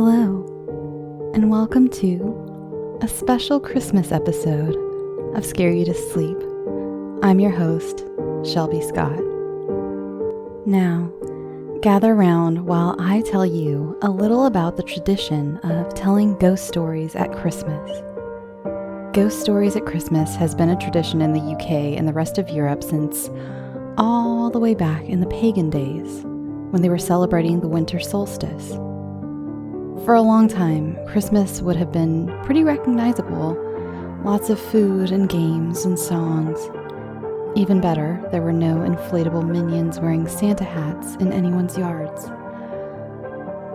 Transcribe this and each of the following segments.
Hello, and welcome to a special Christmas episode of Scare You to Sleep. I'm your host, Shelby Scott. Now, gather round while I tell you a little about the tradition of telling ghost stories at Christmas. Ghost stories at Christmas has been a tradition in the UK and the rest of Europe since all the way back in the pagan days, when they were celebrating the winter solstice. For a long time, Christmas would have been pretty recognizable. Lots of food and games and songs. Even better, there were no inflatable minions wearing Santa hats in anyone's yards.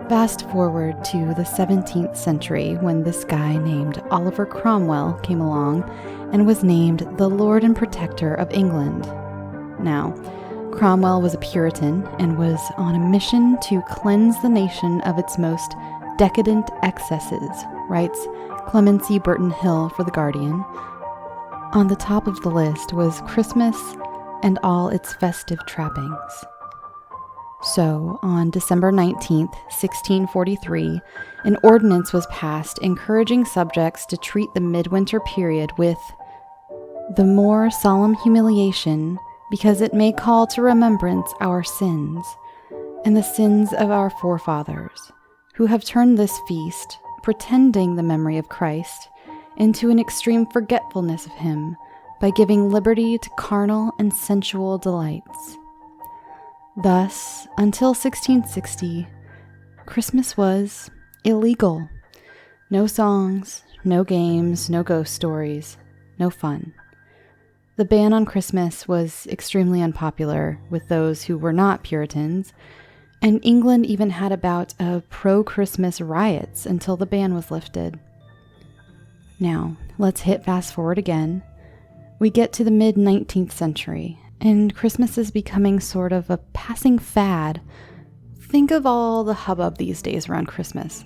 Fast forward to the 17th century when this guy named Oliver Cromwell came along and was named the Lord and Protector of England. Now, Cromwell was a Puritan and was on a mission to cleanse the nation of its most decadent excesses, writes Clemency Burton Hill for The Guardian. On the top of the list was Christmas and all its festive trappings. So, on December 19th, 1643, an ordinance was passed encouraging subjects to treat the midwinter period with the more solemn humiliation because it may call to remembrance our sins and the sins of our forefathers, who have turned this feast, pretending the memory of Christ, into an extreme forgetfulness of him by giving liberty to carnal and sensual delights. Thus, until 1660, Christmas was illegal. No songs, no games, no ghost stories, no fun. The ban on Christmas was extremely unpopular with those who were not Puritans, and England even had a bout of pro-Christmas riots until the ban was lifted. Now, let's hit fast forward again. We get to the mid-19th century, and Christmas is becoming sort of a passing fad. Think of all the hubbub these days around Christmas.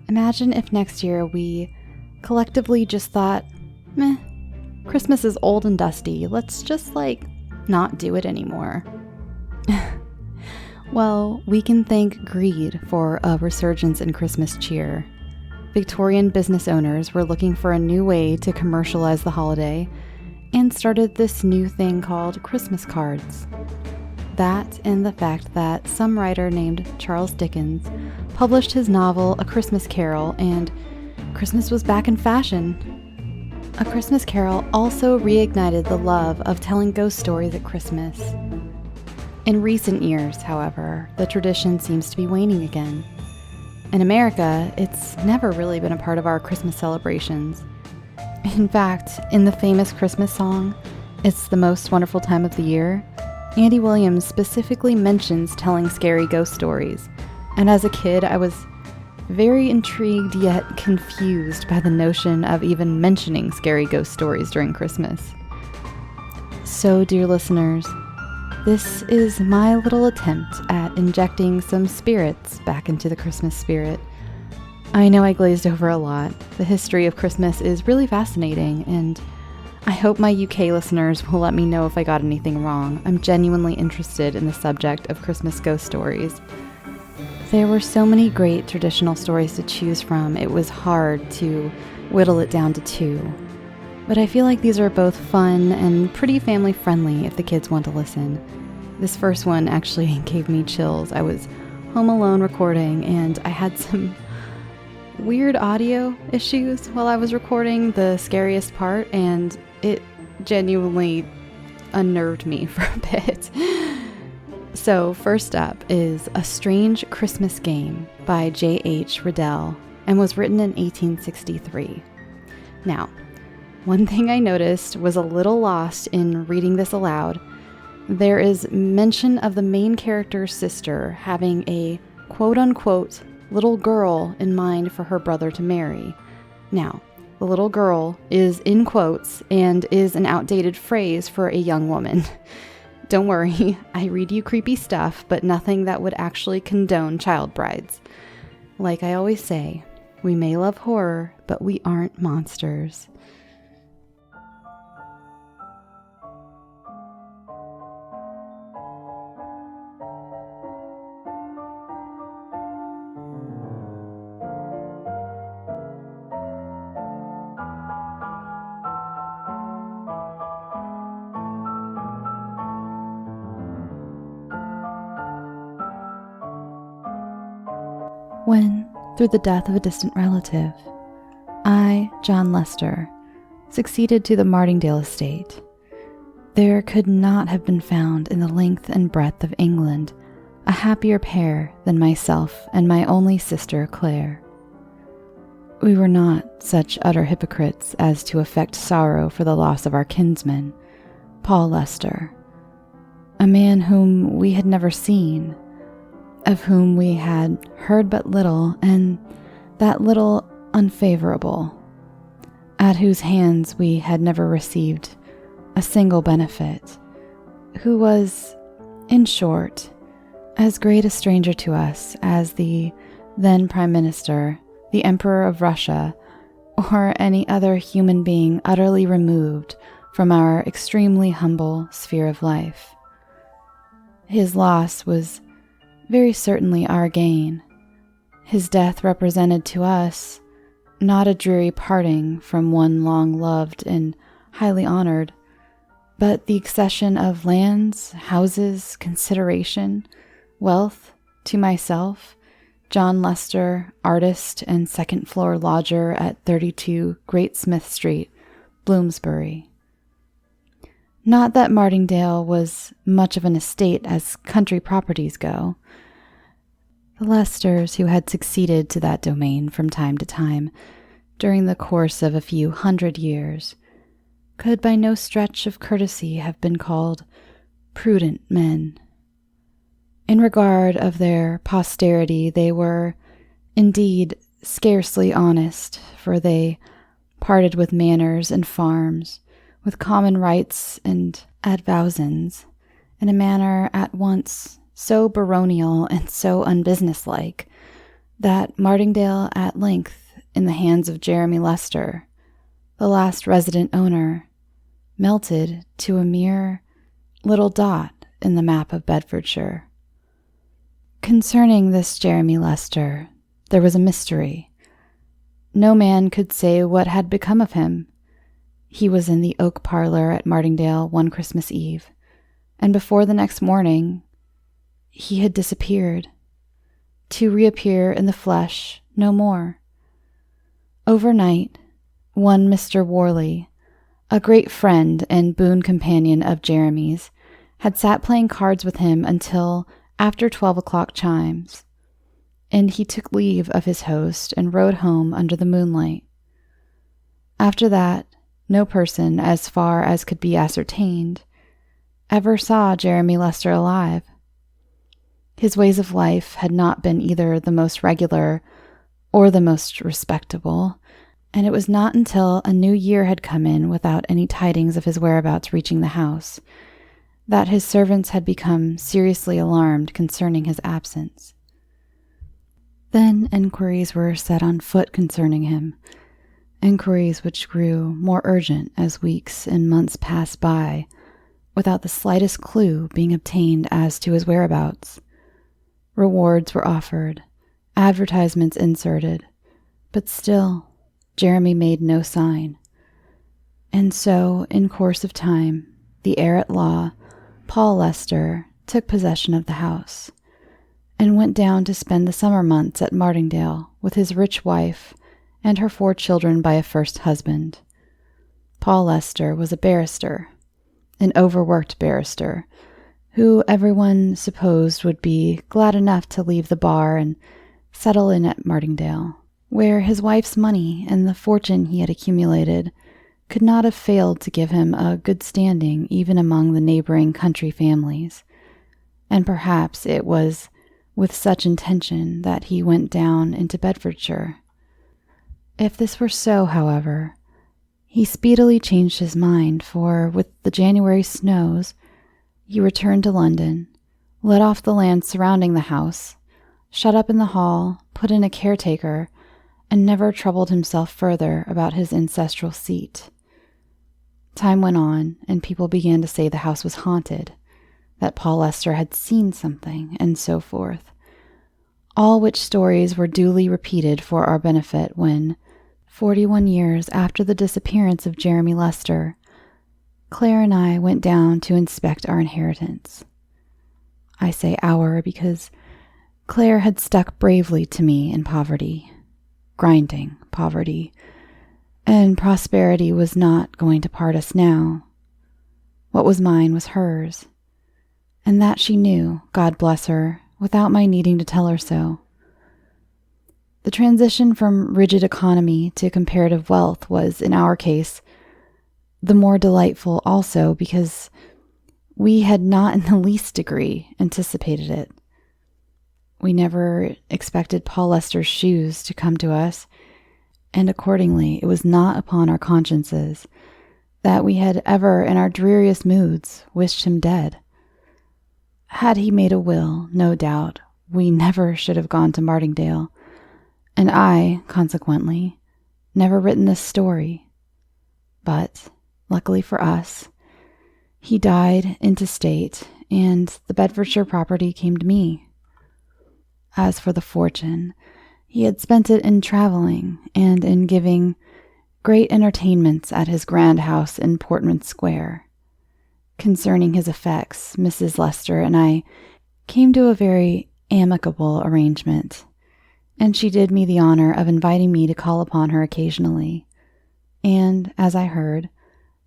Imagine if next year we collectively just thought, meh, Christmas is old and dusty, let's just not do it anymore. Well, we can thank greed for a resurgence in Christmas cheer. Victorian business owners were looking for a new way to commercialize the holiday and started this new thing called Christmas cards. That and the fact that some writer named Charles Dickens published his novel A Christmas Carol, and Christmas was back in fashion. A Christmas Carol also reignited the love of telling ghost stories at Christmas. In recent years, however, the tradition seems to be waning again. In America, it's never really been a part of our Christmas celebrations. In fact, in the famous Christmas song, It's the Most Wonderful Time of the Year, Andy Williams specifically mentions telling scary ghost stories, and as a kid, I was very intrigued yet confused by the notion of even mentioning scary ghost stories during Christmas. So, dear listeners, this is my little attempt at injecting some spirits back into the Christmas spirit. I know I glazed over a lot. The history of Christmas is really fascinating, and I hope my UK listeners will let me know if I got anything wrong. I'm genuinely interested in the subject of Christmas ghost stories. There were so many great traditional stories to choose from, it was hard to whittle it down to two. But I feel like these are both fun and pretty family-friendly if the kids want to listen. This first one actually gave me chills. I was home alone recording, and I had some weird audio issues while I was recording the scariest part, and it genuinely unnerved me for a bit. So first up is A Strange Christmas Game by J.H. Riddell, and was written in 1863. Now, one thing I noticed was a little lost in reading this aloud. There is mention of the main character's sister having a quote-unquote little girl in mind for her brother to marry. Now, the little girl is in quotes and is an outdated phrase for a young woman. Don't worry, I read you creepy stuff, but nothing that would actually condone child brides. Like I always say, we may love horror, but we aren't monsters. when, through the death of a distant relative, I, John Lester, succeeded to the Martingale estate, there could not have been found in the length and breadth of England a happier pair than myself and my only sister Claire. We were not such utter hypocrites as to affect sorrow for the loss of our kinsman, Paul Lester, a man whom we had never seen, of whom we had heard but little, and that little unfavorable, at whose hands we had never received a single benefit, who was, in short, as great a stranger to us as the then Prime Minister, the Emperor of Russia, or any other human being utterly removed from our extremely humble sphere of life. His loss was very certainly our gain. His death represented to us not a dreary parting from one long loved and highly honored, but the accession of lands, houses, consideration, wealth to myself, John Lester, artist and second-floor lodger at 32 Great Smith Street, Bloomsbury. Not that Martingale was much of an estate as country properties go. The Lesters, who had succeeded to that domain from time to time during the course of a few hundred years, could by no stretch of courtesy have been called prudent men. In regard of their posterity, they were, indeed, scarcely honest, for they parted with manors and farms, with common rights and advowsons, in a manner at once so baronial and so unbusinesslike, that Martingale at length, in the hands of Jeremy Lester, the last resident owner, melted to a mere little dot in the map of Bedfordshire. Concerning this Jeremy Lester, there was a mystery. No man could say what had become of him. He was in the oak parlor at Martingale one Christmas Eve, and before the next morning he had disappeared, to reappear in the flesh no more. Overnight, one Mr. Worley, a great friend and boon companion of Jeremy's, had sat playing cards with him until after 12 o'clock chimes, and he took leave of his host and rode home under the moonlight. After that, no person, as far as could be ascertained, ever saw Jeremy Lester alive. His ways of life had not been either the most regular or the most respectable, and it was not until a new year had come in without any tidings of his whereabouts reaching the house that his servants had become seriously alarmed concerning his absence. Then enquiries were set on foot concerning him, enquiries which grew more urgent as weeks and months passed by, without the slightest clue being obtained as to his whereabouts. Rewards were offered, advertisements inserted, but still Jeremy made no sign. And so, in course of time, the heir at law, Paul Lester, took possession of the house, and went down to spend the summer months at Martingale with his rich wife and her 4 children by a first husband. Paul Lester was a barrister, an overworked barrister, who everyone supposed would be glad enough to leave the bar and settle in at Martingale, where his wife's money and the fortune he had accumulated could not have failed to give him a good standing even among the neighboring country families, and perhaps it was with such intention that he went down into Bedfordshire. If this were so, however, he speedily changed his mind, for with the January snows he returned to London, let off the land surrounding the house, shut up in the hall, put in a caretaker, and never troubled himself further about his ancestral seat. Time went on, and people began to say the house was haunted, that Paul Lester had seen something, and so forth, all which stories were duly repeated for our benefit when, 41 years after the disappearance of Jeremy Lester, Claire and I went down to inspect our inheritance. I say our because Claire had stuck bravely to me in poverty, grinding poverty, and prosperity was not going to part us now. What was mine was hers, and that she knew, God bless her, without my needing to tell her so. The transition from rigid economy to comparative wealth was, in our case, the more delightful also because we had not in the least degree anticipated it. We never expected Paul Lester's shoes to come to us, and accordingly it was not upon our consciences that we had ever in our dreariest moods wished him dead. Had he made a will, no doubt, we never should have gone to Martingale, and I, consequently, never written this story. But, luckily for us, he died intestate, and the Bedfordshire property came to me. As for the fortune, he had spent it in traveling and in giving great entertainments at his grand house in Portman Square. Concerning his effects, Mrs. Lester and I came to a very amicable arrangement, and she did me the honor of inviting me to call upon her occasionally, and, as I heard,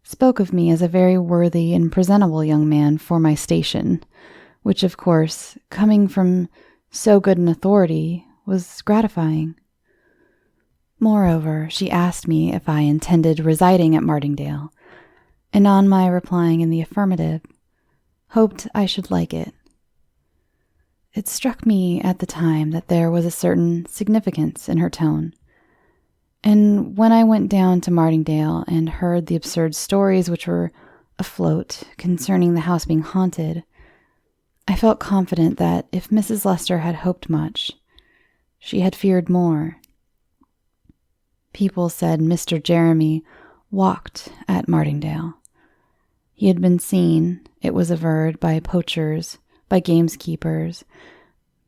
spoke of me as a very worthy and presentable young man for my station, which, of course, coming from so good an authority, was gratifying. Moreover, she asked me if I intended residing at Martingale, and on my replying in the affirmative, hoped I should like it. It struck me at the time that there was a certain significance in her tone, and when I went down to Martingale and heard the absurd stories which were afloat concerning the house being haunted, I felt confident that if Mrs. Lester had hoped much, she had feared more. People said Mr. Jeremy walked at Martingale. He had been seen, it was averred, by poachers, by gameskeepers,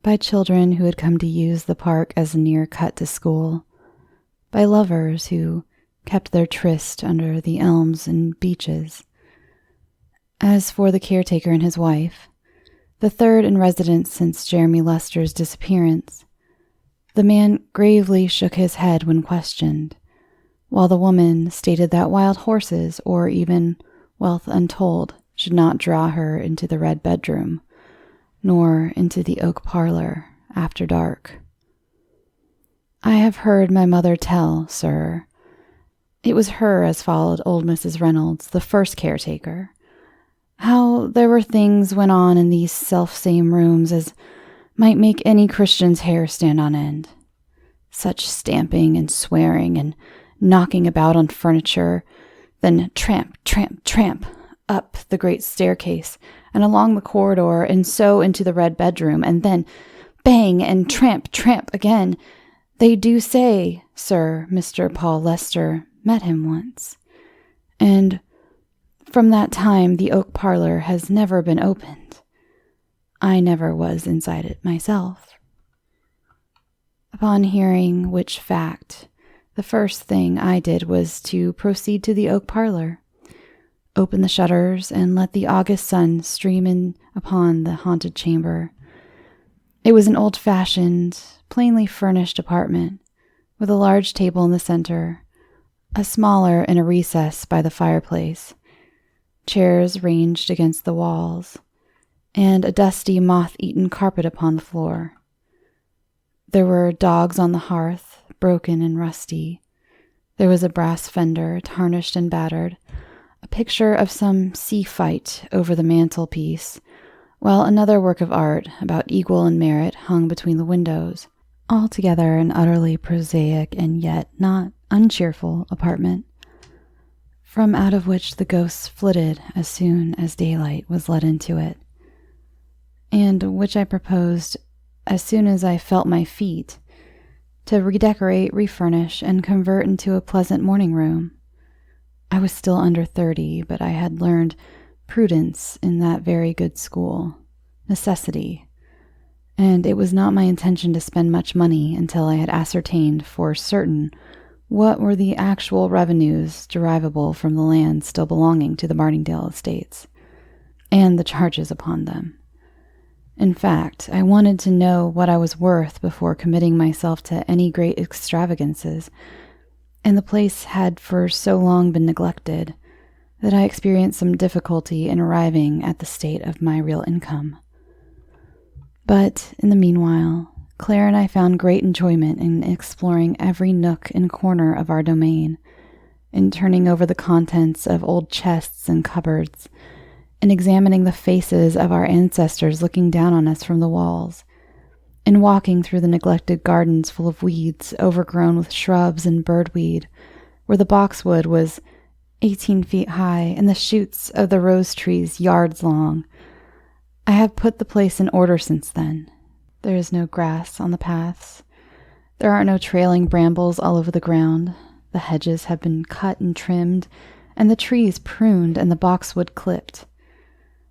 by children who had come to use the park as a near cut to school, by lovers who kept their tryst under the elms and beeches. As for the caretaker and his wife, the third in residence since Jeremy Lester's disappearance, the man gravely shook his head when questioned, while the woman stated that wild horses, or even wealth untold, should not draw her into the red bedroom, nor into the oak parlor after dark. I have heard my mother tell, sir, it was her as followed old Mrs. Reynolds, the first caretaker, how there were things went on in these self-same rooms as might make any Christian's hair stand on end. Such stamping and swearing and knocking about on furniture, then tramp, tramp, tramp, up the great staircase and along the corridor and so into the red bedroom, and then bang and tramp, tramp again. They do say, sir, Mr. Paul Lester met him once, and from that time the oak parlor has never been opened. I never was inside it myself. Upon hearing which fact, the first thing I did was to proceed to the oak parlor, open the shutters, and let the August sun stream in upon the haunted chamber. It was an old-fashioned, plainly furnished apartment, with a large table in the center, a smaller in a recess by the fireplace, chairs ranged against the walls, and a dusty, moth-eaten carpet upon the floor. There were dogs on the hearth, broken and rusty. There was a brass fender, tarnished and battered, a picture of some sea fight over the mantelpiece, while another work of art, about equal in merit, hung between the windows. Altogether an utterly prosaic and yet not uncheerful apartment, from out of which the ghosts flitted as soon as daylight was let into it, and which I proposed, as soon as I felt my feet, to redecorate, refurnish, and convert into a pleasant morning room. I was still under 30, but I had learned prudence in that very good school, necessity, and it was not my intention to spend much money until I had ascertained for certain what were the actual revenues derivable from the land still belonging to the Martingale estates, and the charges upon them. In fact, I wanted to know what I was worth before committing myself to any great extravagances, and the place had for so long been neglected that I experienced some difficulty in arriving at the state of my real income. But in the meanwhile, Claire and I found great enjoyment in exploring every nook and corner of our domain, in turning over the contents of old chests and cupboards, in examining the faces of our ancestors looking down on us from the walls, in walking through the neglected gardens full of weeds overgrown with shrubs and birdweed, where the boxwood was 18 feet high and the shoots of the rose trees yards long. I have put the place in order since then. There is no grass on the paths. There are no trailing brambles all over the ground. The hedges have been cut and trimmed, and the trees pruned and the boxwood clipped.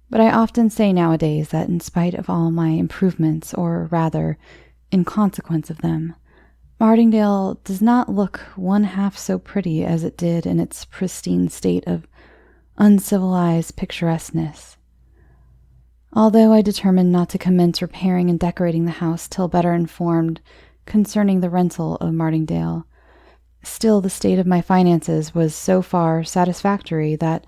But I often say nowadays that in spite of all my improvements, or rather, in consequence of them, Martingale does not look one half so pretty as it did in its pristine state of uncivilized picturesqueness. Although I determined not to commence repairing and decorating the house till better informed concerning the rental of Martingale, still the state of my finances was so far satisfactory that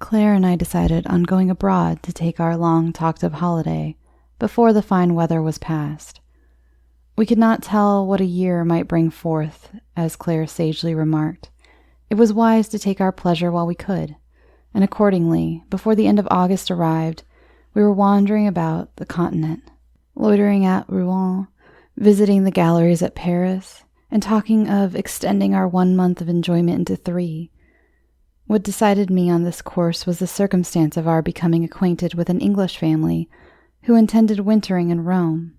Claire and I decided on going abroad to take our long talked-of holiday before the fine weather was past. We could not tell what a year might bring forth, as Claire sagely remarked. It was wise to take our pleasure while we could, and accordingly, before the end of August arrived, we were wandering about the continent, loitering at Rouen, visiting the galleries at Paris, and talking of extending our 1 month of enjoyment into 3. What decided me on this course was the circumstance of our becoming acquainted with an English family who intended wintering in Rome.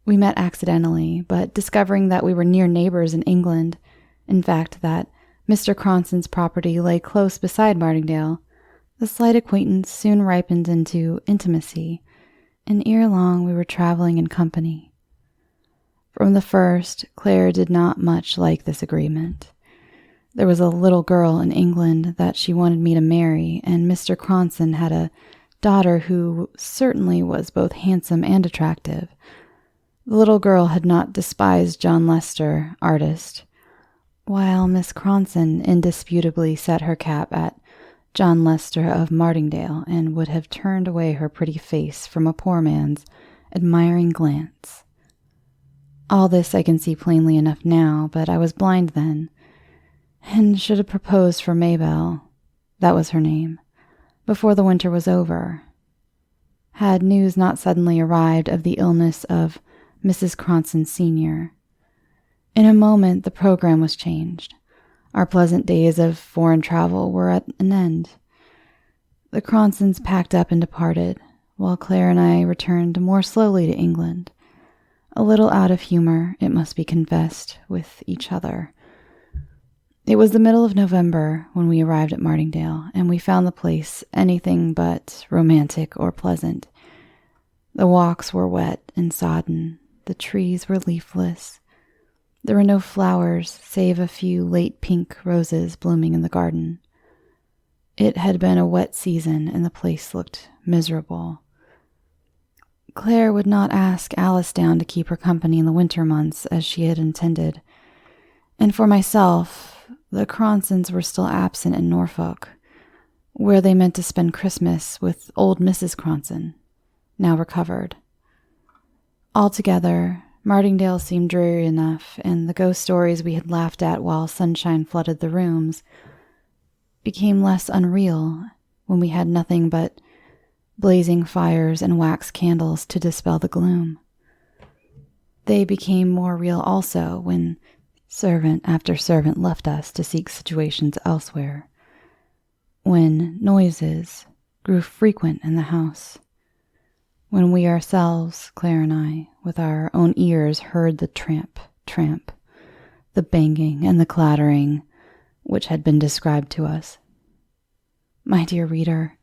We met accidentally, but discovering that we were near neighbors in England, in fact that Mr. Cronson's property lay close beside Martingale, the slight acquaintance soon ripened into intimacy, and ere long we were traveling in company. From the first, Claire did not much like this agreement. There was a little girl in England that she wanted me to marry, and Mr. Cronson had a daughter who certainly was both handsome and attractive. The little girl had not despised John Lester, artist, while Miss Cronson indisputably set her cap at John Lester of Martingale, and would have turned away her pretty face from a poor man's admiring glance. All this I can see plainly enough now, but I was blind then, and should have proposed for Mabel, that was her name, before the winter was over, had news not suddenly arrived of the illness of Mrs. Cronson Sr. In a moment the program was changed. Our pleasant days of foreign travel were at an end. The Cronsons packed up and departed, while Claire and I returned more slowly to England, a little out of humor, it must be confessed, with each other. It was the middle of November when we arrived at Martingale, and we found the place anything but romantic or pleasant. The walks were wet and sodden, the trees were leafless. There were no flowers save a few late pink roses blooming in the garden. It had been a wet season, and the place looked miserable. Claire would not ask Alice down to keep her company in the winter months as she had intended, and for myself, the Cronsons were still absent in Norfolk, where they meant to spend Christmas with old Mrs. Cronson, now recovered. Altogether, Martingale seemed dreary enough, and the ghost stories we had laughed at while sunshine flooded the rooms became less unreal when we had nothing but blazing fires and wax candles to dispel the gloom. They became more real also when servant after servant left us to seek situations elsewhere, when noises grew frequent in the house, when we ourselves, Claire and I, with our own ears heard the tramp, tramp, the banging and the clattering which had been described to us. My dear reader,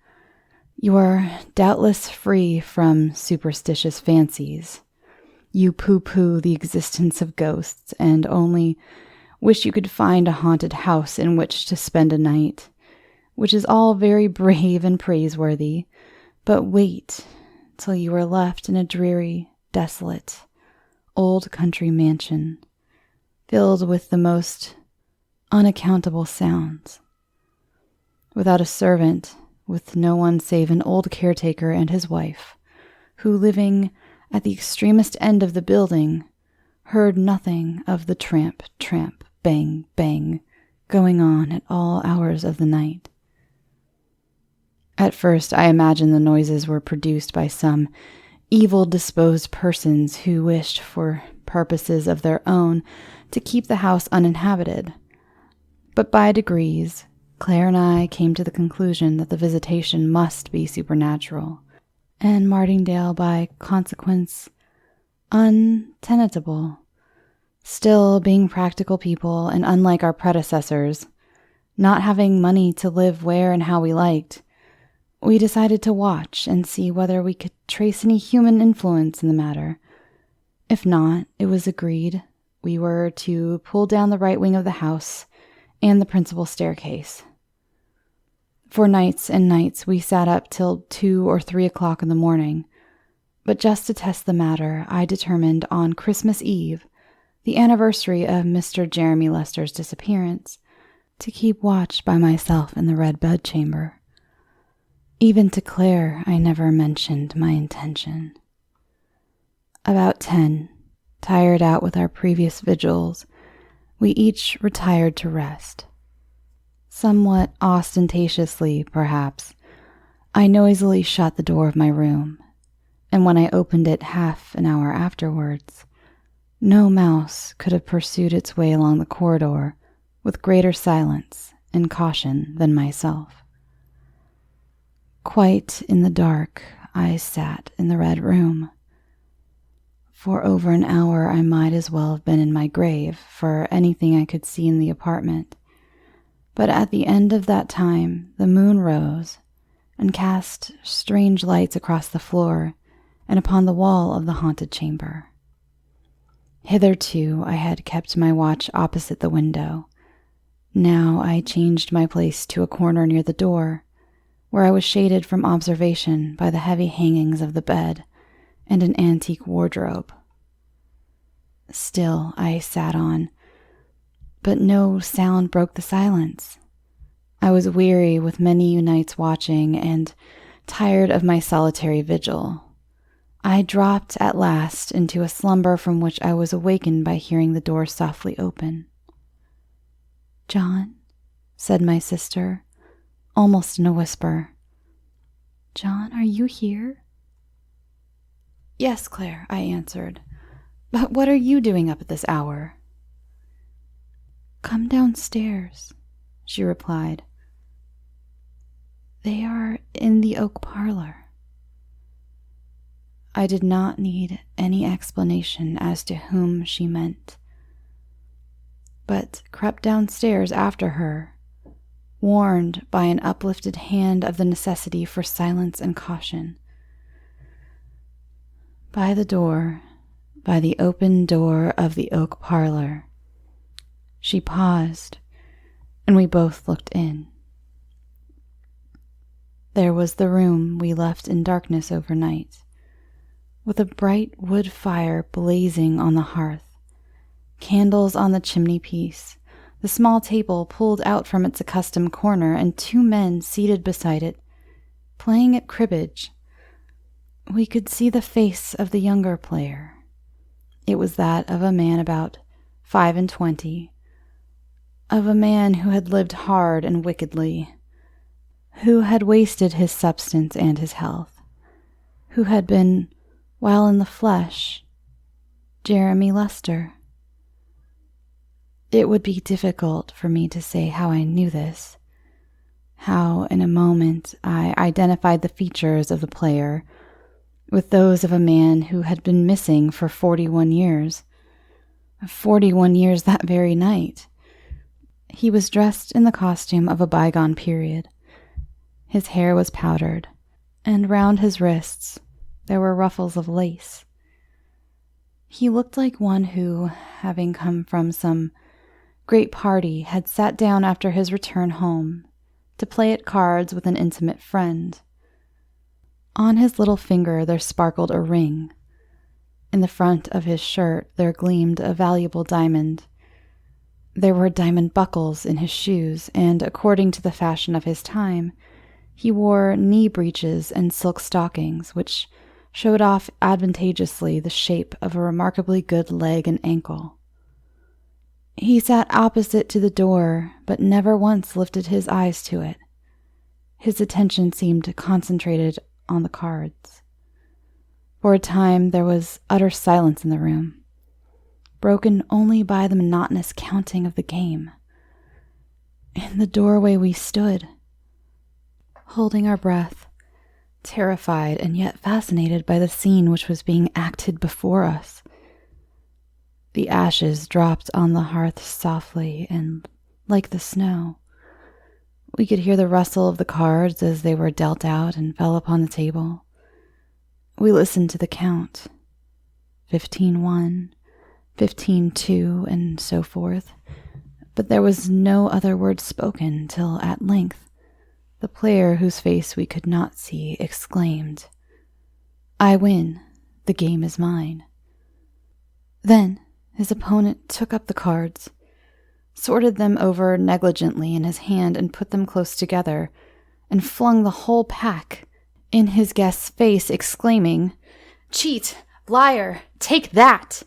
you are doubtless free from superstitious fancies. You pooh-pooh the existence of ghosts, and only wish you could find a haunted house in which to spend a night, which is all very brave and praiseworthy. But wait till you were left in a dreary, desolate, old country mansion, filled with the most unaccountable sounds, without a servant, with no one save an old caretaker and his wife, who, living at the extremest end of the building, heard nothing of the tramp, tramp, bang, bang, going on at all hours of the night. At first, I imagined the noises were produced by some evil-disposed persons who wished, for purposes of their own, to keep the house uninhabited. But by degrees, Claire and I came to the conclusion that the visitation must be supernatural, and Martingale, by consequence, untenantable. Still, being practical people, and unlike our predecessors, not having money to live where and how we liked, we decided to watch and see whether we could trace any human influence in the matter. If not, it was agreed we were to pull down the right wing of the house and the principal staircase. For nights and nights we sat up till 2 or 3 o'clock in the morning, but just to test the matter, I determined on Christmas Eve, the anniversary of Mr. Jeremy Lester's disappearance, to keep watch by myself in the red bedchamber. Even to Claire I never mentioned my intention. About 10, tired out with our previous vigils, we each retired to rest. Somewhat ostentatiously, perhaps, I noisily shut the door of my room, and when I opened it half an hour afterwards, no mouse could have pursued its way along the corridor with greater silence and caution than myself. Quite in the dark, I sat in the red room. For over an hour I might as well have been in my grave for anything I could see in the apartment. But at the end of that time the moon rose and cast strange lights across the floor and upon the wall of the haunted chamber. Hitherto I had kept my watch opposite the window. Now I changed my place to a corner near the door, where I was shaded from observation by the heavy hangings of the bed and an antique wardrobe. Still I sat on, but no sound broke the silence. I was weary with many nights watching and tired of my solitary vigil. I dropped at last into a slumber from which I was awakened by hearing the door softly open. "John," said my sister, almost in a whisper. "John, are you here?" "Yes, Claire," I answered. "But what are you doing up at this hour?" "Come downstairs," she replied. "They are in the oak parlor." I did not need any explanation as to whom she meant, but crept downstairs after her, warned by an uplifted hand of the necessity for silence and caution. By the door, by the open door of the oak parlor, she paused, and we both looked in. There was the room we left in darkness overnight, with a bright wood fire blazing on the hearth, candles on the chimney-piece, the small table pulled out from its accustomed corner, and 2 men seated beside it, playing at cribbage. We could see the face of the younger player. It was that of a man about 25, of a man who had lived hard and wickedly, who had wasted his substance and his health, who had been, while in the flesh, Jeremy Lester. It would be difficult for me to say how I knew this, how in a moment I identified the features of the player with those of a man who had been missing for 41 years. 41 years that very night. He was dressed in the costume of a bygone period. His hair was powdered, and round his wrists there were ruffles of lace. He looked like one who, having come from some great party, had sat down after his return home to play at cards with an intimate friend. On his little finger there sparkled a ring. In the front of his shirt there gleamed a valuable diamond. There were diamond buckles in his shoes, and according to the fashion of his time, he wore knee breeches and silk stockings, which showed off advantageously the shape of a remarkably good leg and ankle. He sat opposite to the door, but never once lifted his eyes to it. His attention seemed concentrated on the cards. For a time there was utter silence in the room, broken only by the monotonous counting of the game. In the doorway we stood, holding our breath, terrified and yet fascinated by the scene which was being acted before us. The ashes dropped on the hearth softly and like the snow. We could hear the rustle of the cards as they were dealt out and fell upon the table. We listened to the count, 15-1, 15-2, and so forth, but there was no other word spoken till at length the player, whose face we could not see, exclaimed, "I win. The game is mine." Then his opponent took up the cards, sorted them over negligently in his hand and put them close together, and flung the whole pack in his guest's face, exclaiming, "Cheat! Liar! Take that!"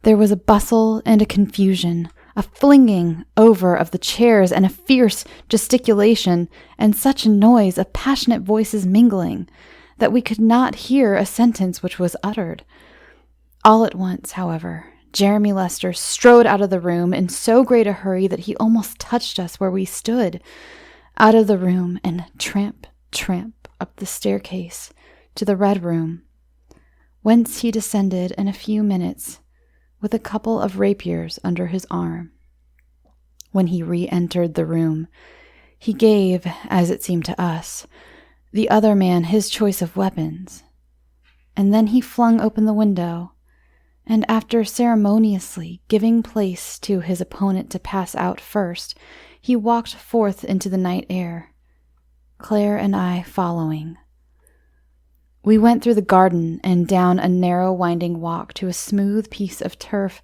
There was a bustle and a confusion, a flinging over of the chairs and a fierce gesticulation, and such a noise of passionate voices mingling, that we could not hear a sentence which was uttered. All at once, however, Jeremy Lester strode out of the room in so great a hurry that he almost touched us where we stood, out of the room and tramp, tramp up the staircase to the Red Room, whence he descended in a few minutes with a couple of rapiers under his arm. When he re-entered the room, he gave, as it seemed to us, the other man his choice of weapons, and then he flung open the window, and after ceremoniously giving place to his opponent to pass out first, he walked forth into the night air, Claire and I following. We went through the garden and down a narrow winding walk to a smooth piece of turf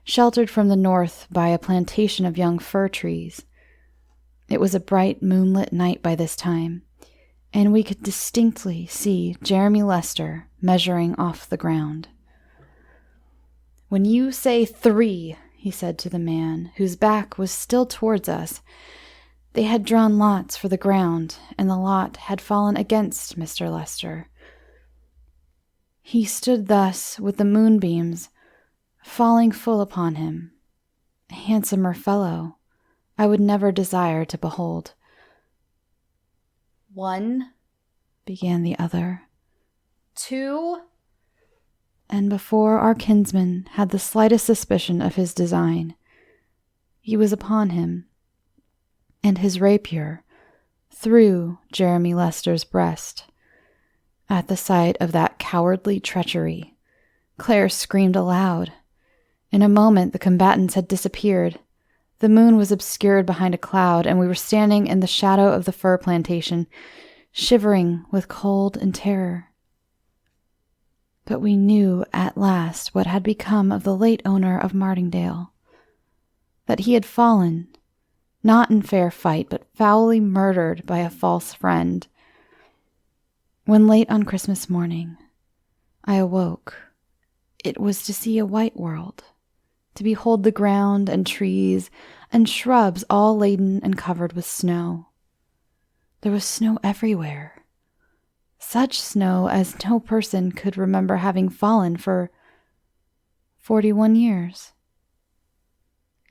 sheltered from the north by a plantation of young fir trees. It was a bright moonlit night by this time, and we could distinctly see Jeremy Lester measuring off the ground. "When you say 3, he said to the man, whose back was still towards us. They had drawn lots for the ground, and the lot had fallen against Mr. Lester. He stood thus with the moonbeams falling full upon him, a handsomer fellow I would never desire to behold. 1, began the other. 2, and before our kinsman had the slightest suspicion of his design, he was upon him, and his rapier through Jeremy Lester's breast. At the sight of that cowardly treachery, Claire screamed aloud. In a moment the combatants had disappeared. The moon was obscured behind a cloud, and we were standing in the shadow of the fir plantation, shivering with cold and terror. But we knew at last what had become of the late owner of Martingale, that he had fallen, not in fair fight, but foully murdered by a false friend. When late on Christmas morning I awoke, it was to see a white world, to behold the ground and trees and shrubs all laden and covered with snow. There was snow everywhere, such snow as no person could remember having fallen for 41 years.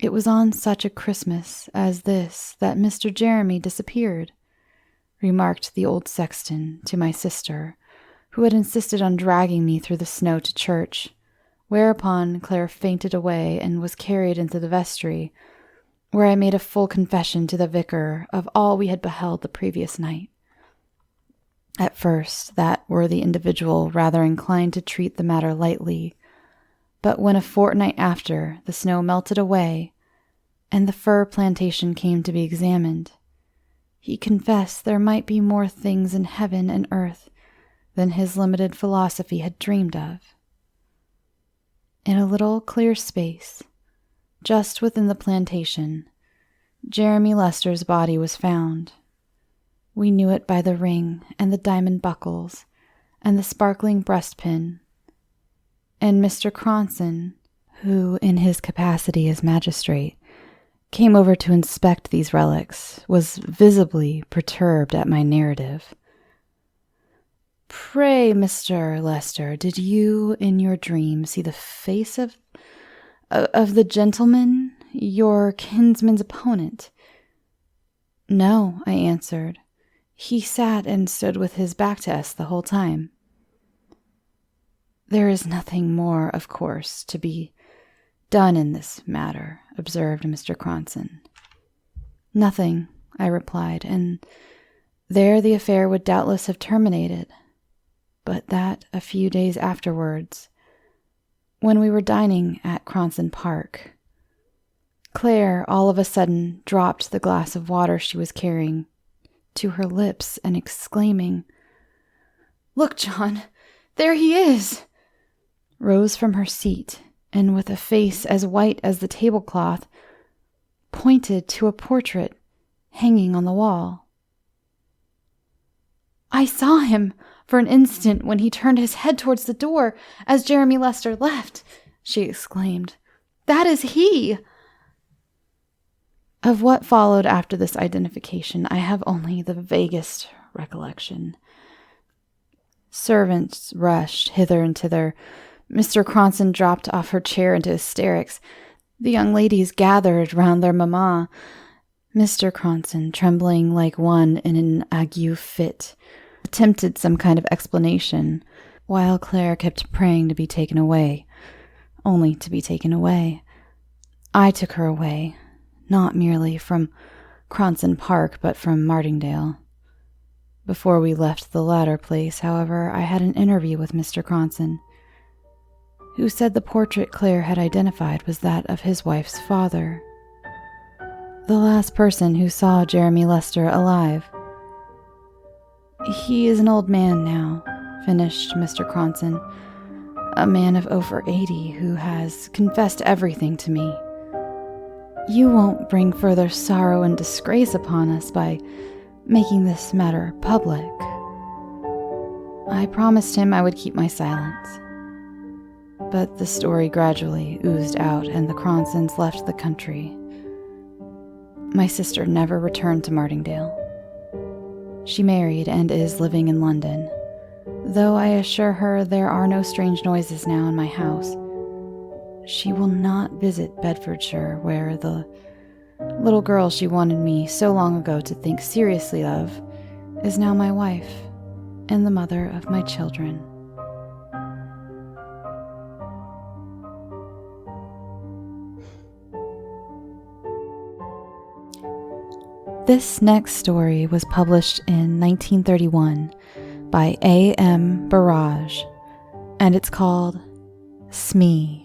It was on such a Christmas as this that Mr. Jeremy disappeared, remarked the old sexton to my sister, who had insisted on dragging me through the snow to church, whereupon Claire fainted away and was carried into the vestry, where I made a full confession to the vicar of all we had beheld the previous night. At first, that worthy individual rather inclined to treat the matter lightly, but when a fortnight after the snow melted away and the fir plantation came to be examined, he confessed there might be more things in heaven and earth than his limited philosophy had dreamed of. In a little clear space, just within the plantation, Jeremy Lester's body was found. We knew it by the ring and the diamond buckles and the sparkling breastpin. And Mr. Cronson, who, in his capacity as magistrate, came over to inspect these relics, was visibly perturbed at my narrative. "Pray, Mr. Lester, did you, in your dream, see the face of the gentleman, your kinsman's opponent?" "No," I answered. "He sat and stood with his back to us the whole time." "There is nothing more, of course, to be done in this matter," observed Mr. Cronson. "Nothing," I replied, and there the affair would doubtless have terminated, but that a few days afterwards, when we were dining at Cronson Park, Claire all of a sudden dropped the glass of water she was carrying to her lips and exclaiming, "Look, John, there he is!" rose from her seat and with a face as white as the tablecloth, pointed to a portrait hanging on the wall. "I saw him for an instant when he turned his head towards the door as Jeremy Lester left," she exclaimed. "That is he!" Of what followed after this identification, I have only the vaguest recollection. Servants rushed hither and thither. Mr. Cronson dropped off her chair into hysterics. The young ladies gathered round their mamma. Mr. Cronson, trembling like one in an ague fit, attempted some kind of explanation, while Claire kept praying to be taken away, only to be taken away. I took her away, not merely from Cronson Park, but from Martingale. Before we left the latter place, however, I had an interview with Mr. Cronson, who said the portrait Claire had identified was that of his wife's father, the last person who saw Jeremy Lester alive. "He is an old man now," finished Mr. Cronson, "a man of over 80 who has confessed everything to me. You won't bring further sorrow and disgrace upon us by making this matter public." I promised him I would keep my silence. But the story gradually oozed out and the Cronsons left the country. My sister never returned to Martingale. She married and is living in London, though I assure her there are no strange noises now in my house. She will not visit Bedfordshire, where the little girl she wanted me so long ago to think seriously of is now my wife and the mother of my children. This next story was published in 1931 by A.M. Burrage, and it's called Smee.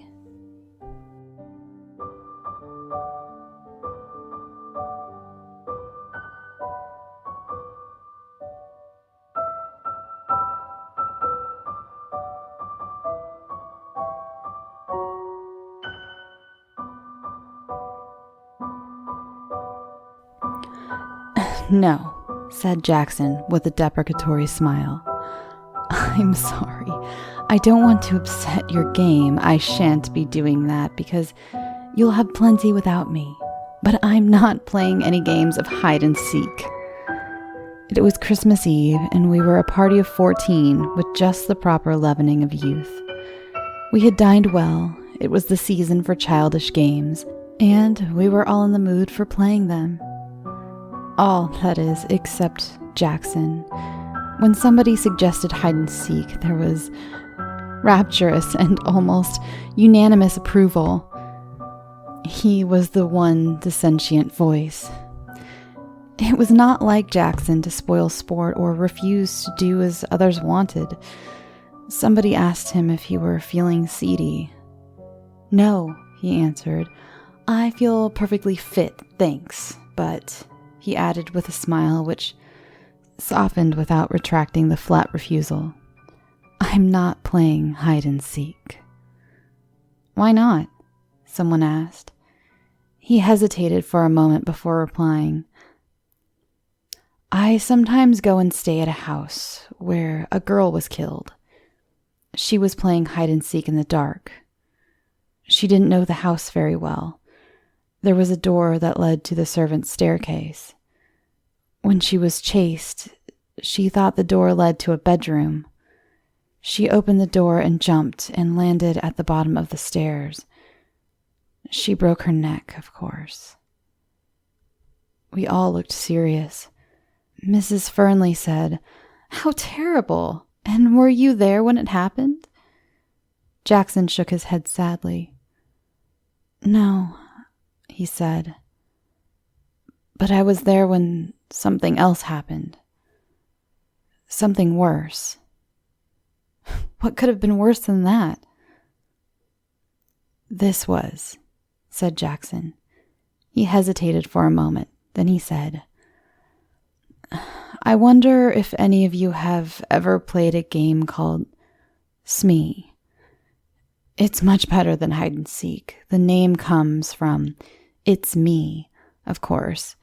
"No," said Jackson with a deprecatory smile. "I'm sorry. I don't want to upset your game. I shan't be doing that because you'll have plenty without me. But I'm not playing any games of hide and seek." It was Christmas Eve, and we were a party of 14 with just the proper leavening of youth. We had dined well. It was the season for childish games, and we were all in the mood for playing them. All, that is, except Jackson. When somebody suggested hide and seek, there was rapturous and almost unanimous approval. He was the one dissentient voice. It was not like Jackson to spoil sport or refuse to do as others wanted. Somebody asked him if he were feeling seedy. "No," he answered. "I feel perfectly fit, thanks, but," he added with a smile which softened without retracting the flat refusal, I'm not playing hide and seek." "Why not?" someone asked. He hesitated for a moment before replying. "I sometimes go and stay at a house where a girl was killed. She was playing hide and seek in the dark. She didn't know the house very well. There was a door that led to the servants' staircase. When she was chased, she thought the door led to a bedroom. She opened the door and jumped and landed at the bottom of the stairs. She broke her neck, of course." We all looked serious. Mrs. Fernley said, "How terrible! And were you there when it happened?" Jackson shook his head sadly. "No," he said, "but I was there when something else happened. Something worse." "What could have been worse than that?" "This was," said Jackson. He hesitated for a moment. Then he said, "I wonder if any of you have ever played a game called Smee. It's much better than hide and seek. The name comes from It's Me, of course.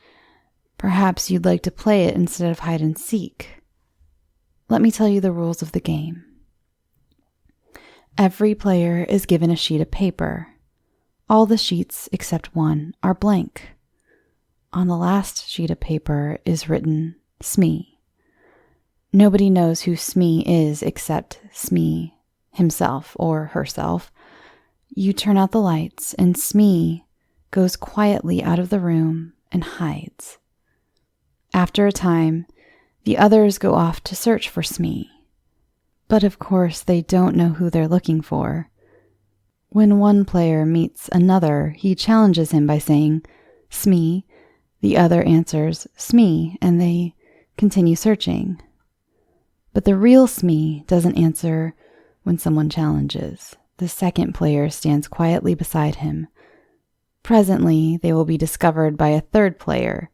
Perhaps you'd like to play it instead of hide and seek. Let me tell you the rules of the game. Every player is given a sheet of paper. All the sheets, except one, are blank. On the last sheet of paper is written Smee. Nobody knows who Smee is except Smee himself or herself. You turn out the lights, and Smee goes quietly out of the room and hides. After a time, the others go off to search for Smee. But of course, they don't know who they're looking for. When one player meets another, he challenges him by saying, 'Smee.' The other answers, 'Smee,' and they continue searching. But the real Smee doesn't answer when someone challenges. The second player stands quietly beside him. Presently, they will be discovered by a third player.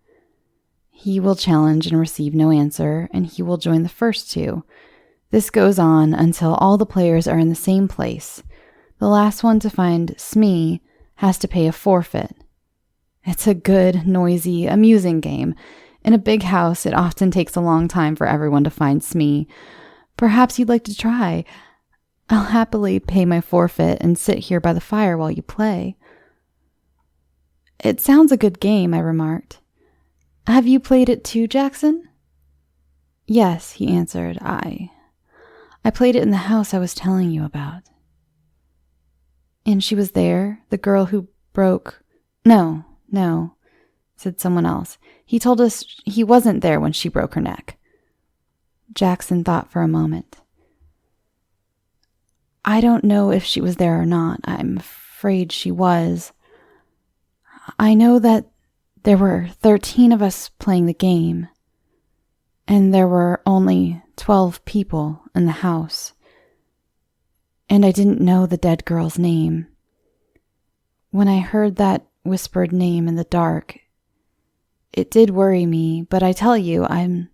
He will challenge and receive no answer, and he will join the first two. This goes on until all the players are in the same place. The last one to find Smee has to pay a forfeit. It's a good, noisy, amusing game. In a big house, it often takes a long time for everyone to find Smee. Perhaps you'd like to try. I'll happily pay my forfeit and sit here by the fire while you play." "It sounds a good game," I remarked. "Have you played it too, Jackson?" "Yes," he answered. I played it in the house I was telling you about." "And she was there? The girl who broke—" No, said someone else. "He told us he wasn't there when she broke her neck." Jackson thought for a moment. "I don't know if she was there or not. I'm afraid she was. I know that there were 13 of us playing the game, and there were only 12 people in the house. And I didn't know the dead girl's name. When I heard that whispered name in the dark, it did worry me, but I tell you, I'm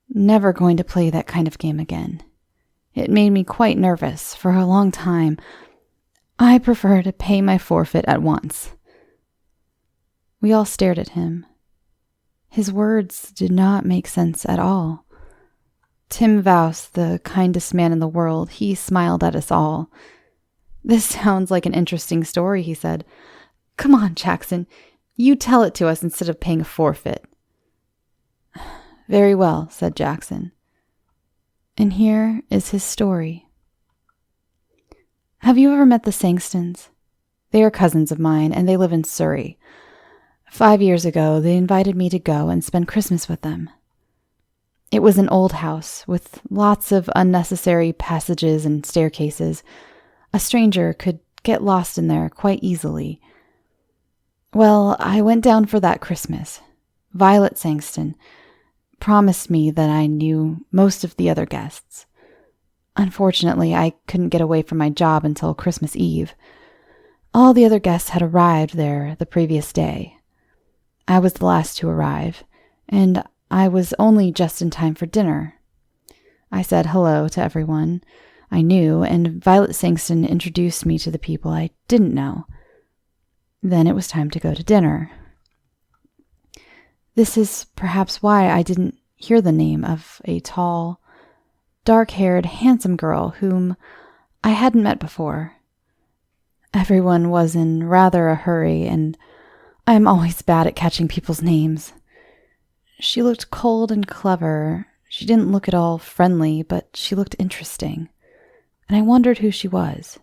never going to play that kind of game again. It made me quite nervous for a long time. I prefer to pay my forfeit at once." We all stared at him. His words did not make sense at all. Tim Vouse, the kindest man in the world, he smiled at us all. "This sounds like an interesting story," he said. "Come on, Jackson, you tell it to us instead of paying a forfeit." "Very well," said Jackson. And here is his story. Have you ever met the Sangstons? They are cousins of mine, and they live in Surrey. 5 years ago, they invited me to go and spend Christmas with them. It was an old house with lots of unnecessary passages and staircases. A stranger could get lost in there quite easily. Well, I went down for that Christmas. Violet Sangston promised me that I knew most of the other guests. Unfortunately, I couldn't get away from my job until Christmas Eve. All the other guests had arrived there the previous day. I was the last to arrive, and I was only just in time for dinner. I said hello to everyone I knew, and Violet Sangston introduced me to the people I didn't know. Then it was time to go to dinner. This is perhaps why I didn't hear the name of a tall, dark-haired, handsome girl whom I hadn't met before. Everyone was in rather a hurry, and I am always bad at catching people's names. She looked cold and clever. She didn't look at all friendly, but she looked interesting, and I wondered who she was.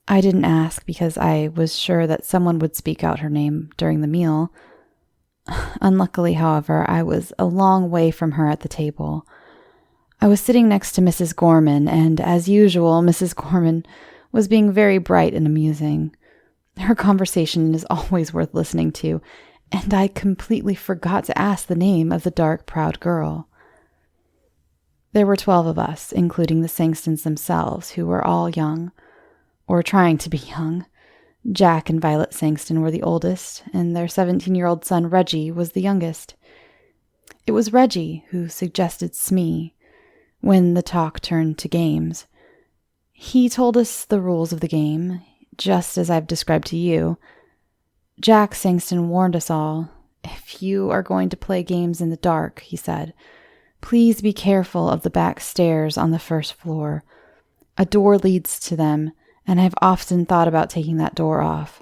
I didn't ask because I was sure that someone would speak out her name during the meal. Unluckily, however, I was a long way from her at the table. I was sitting next to Mrs. Gorman, and as usual, Mrs. Gorman was being very bright and amusing. Her conversation is always worth listening to, and I completely forgot to ask the name of the dark, proud girl. There were 12 of us, including the Sangstons themselves, who were all young, or trying to be young. Jack and Violet Sangston were the oldest, and their 17-year-old son Reggie was the youngest. It was Reggie who suggested Smee when the talk turned to games. He told us the rules of the game, just as I've described to you. Jack Sangston warned us all. If you are going to play games in the dark, he said, please be careful of the back stairs on the first floor. A door leads to them, and I've often thought about taking that door off.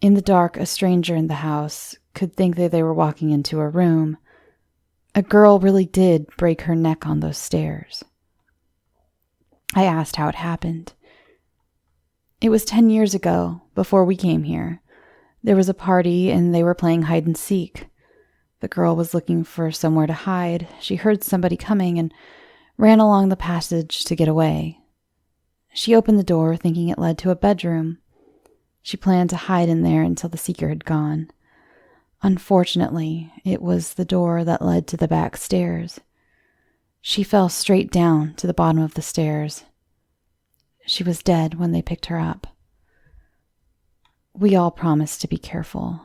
In the dark, a stranger in the house could think that they were walking into a room. A girl really did break her neck on those stairs. I asked how it happened. It was 10 years ago, before we came here. There was a party, and they were playing hide and seek. The girl was looking for somewhere to hide. She heard somebody coming and ran along the passage to get away. She opened the door, thinking it led to a bedroom. She planned to hide in there until the seeker had gone. Unfortunately, it was the door that led to the back stairs. She fell straight down to the bottom of the stairs. She was dead when they picked her up. We all promised to be careful.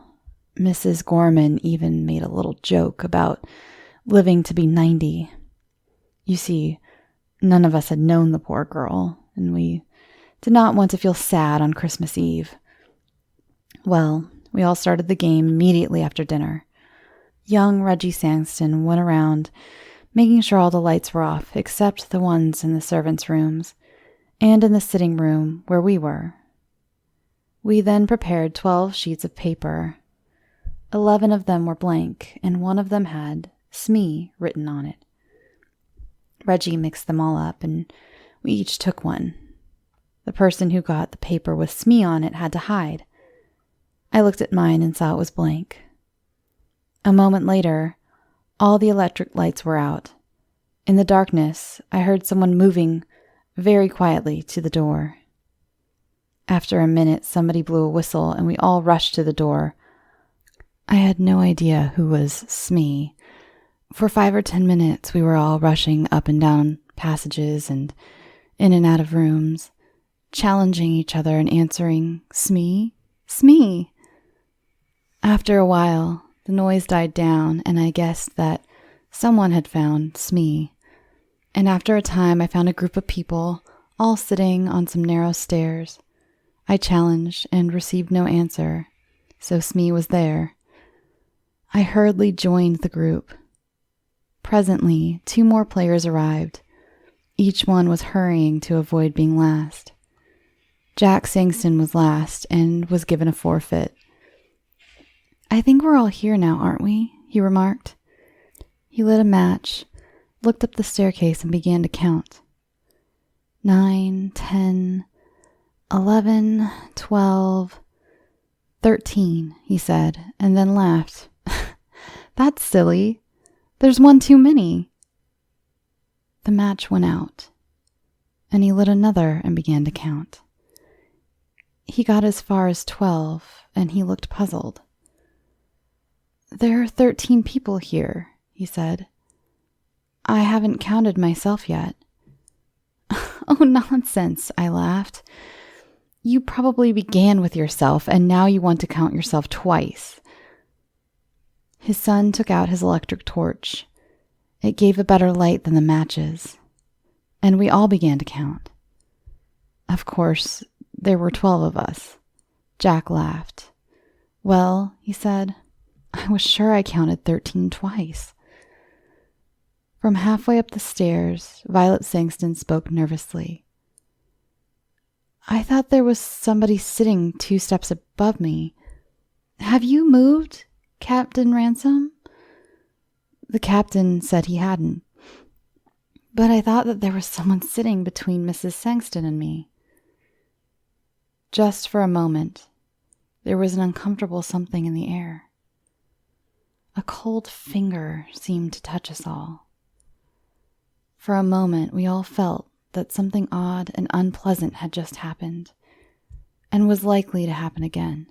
Mrs. Gorman even made a little joke about living to be 90. You see, none of us had known the poor girl, and we did not want to feel sad on Christmas Eve. Well, we all started the game immediately after dinner. Young Reggie Sangston went around, making sure all the lights were off, except the ones in the servants' rooms, and in the sitting room where we were. We then prepared 12 sheets of paper. 11 of them were blank, and one of them had Smee written on it. Reggie mixed them all up, and we each took one. The person who got the paper with Smee on it had to hide. I looked at mine and saw it was blank. A moment later, all the electric lights were out. In the darkness, I heard someone moving very quietly to the door. After a minute, somebody blew a whistle, and we all rushed to the door. I had no idea who was Smee. For 5 or 10 minutes, we were all rushing up and down passages and in and out of rooms, challenging each other and answering, Smee? Smee! After a while, the noise died down, and I guessed that someone had found Smee. And after a time, I found a group of people, all sitting on some narrow stairs. I challenged and received no answer, so Smee was there. I hurriedly joined the group. Presently, 2 more players arrived. Each one was hurrying to avoid being last. Jack Sangston was last and was given a forfeit. I think we're all here now, aren't we? He remarked. He lit a match, looked up the staircase, and began to count. 9, 10, 11, 12, 13, he said, and then laughed. That's silly. There's one too many. The match went out, and he lit another and began to count. He got as far as 12, and he looked puzzled. There are 13 people here, he said. I haven't counted myself yet. Oh, nonsense, I laughed. You probably began with yourself, and now you want to count yourself twice. His son took out his electric torch. It gave a better light than the matches, and we all began to count. Of course, there were 12 of us. Jack laughed. "Well," he said, "I was sure I counted 13 twice." From halfway up the stairs, Violet Sangston spoke nervously. "I thought there was somebody sitting 2 steps above me. Have you moved, Captain Ransom?" The captain said he hadn't. "But I thought that there was someone sitting between Mrs. Sangston and me." Just for a moment, there was an uncomfortable something in the air. A cold finger seemed to touch us all. For a moment, we all felt that something odd and unpleasant had just happened, and was likely to happen again.